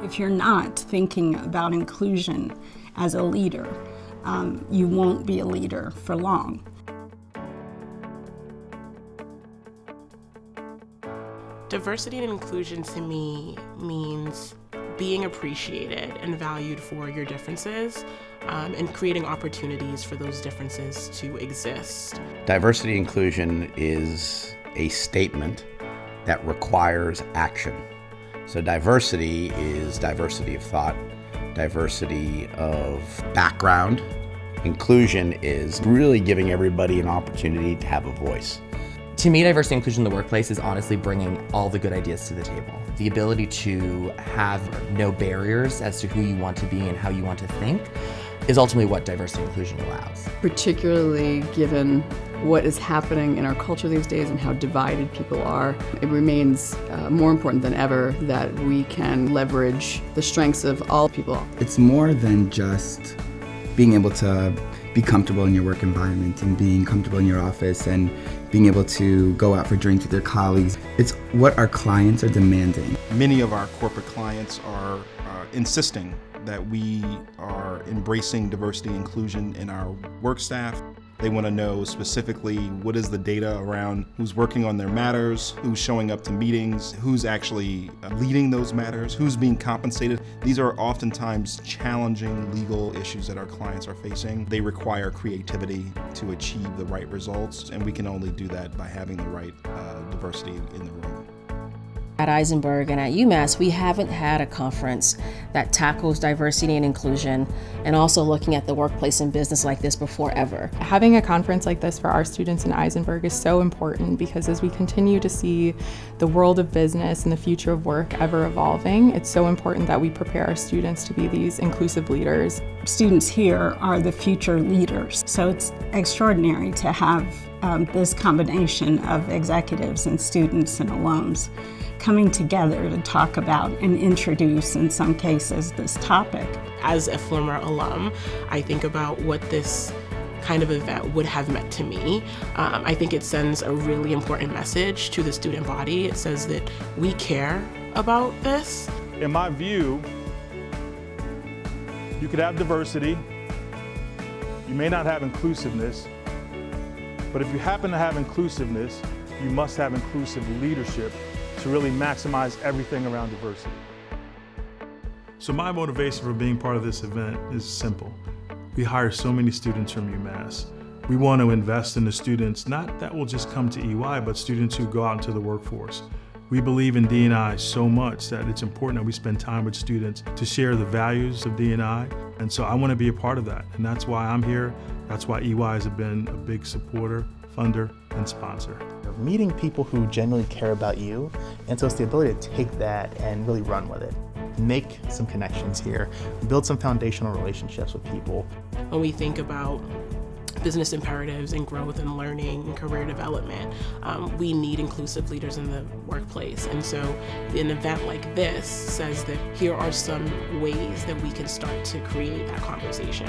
If you're not thinking about inclusion as a leader, you won't be a leader for long. Diversity and inclusion to me means being appreciated and valued for your differences, and creating opportunities for those differences to exist. Diversity inclusion is a statement that requires action. So diversity is diversity of thought, diversity of background. Inclusion is really giving everybody an opportunity to have a voice. To me, diversity and inclusion in the workplace is honestly bringing all the good ideas to the table. The ability to have no barriers as to who you want to be and how you want to think is ultimately what diversity and inclusion allows. Particularly given what is happening in our culture these days and how divided people are, it remains more important than ever that we can leverage the strengths of all people. It's more than just being able to be comfortable in your work environment and being comfortable in your office and being able to go out for drinks with your colleagues. It's what our clients are demanding. Many of our corporate clients are insisting that we are embracing diversity and inclusion in our work staff. They want to know specifically what is the data around who's working on their matters, who's showing up to meetings, who's actually leading those matters, who's being compensated. These are oftentimes challenging legal issues that our clients are facing. They require creativity to achieve the right results, and we can only do that by having the right diversity in the room. At Eisenberg and at UMass, we haven't had a conference that tackles diversity and inclusion and also looking at the workplace and business like this before ever. Having a conference like this for our students in Eisenberg is so important because as we continue to see the world of business and the future of work ever evolving, it's so important that we prepare our students to be these inclusive leaders. Students here are the future leaders, so it's extraordinary to have this combination of executives and students and alums coming together to talk about and introduce, in some cases, this topic. As a former alum, I think about what this kind of event would have meant to me. I think it sends a really important message to the student body. It says that we care about this. In my view, you could have diversity, you may not have inclusiveness, but if you happen to have inclusiveness, you must have inclusive leadership to really maximize everything around diversity. So my motivation for being part of this event is simple. We hire so many students from UMass. We want to invest in the students, not that will just come to EY, but students who go out into the workforce. We believe in D&I so much that it's important that we spend time with students to share the values of D&I. And so I want to be a part of that. And that's why I'm here. That's why EY has been a big supporter, funder, and sponsor. Meeting people who genuinely care about you, and so it's the ability to take that and really run with it. Make some connections here, build some foundational relationships with people. When we think about business imperatives and growth and learning and career development, we need inclusive leaders in the workplace. And so an event like this says that here are some ways that we can start to create that conversation.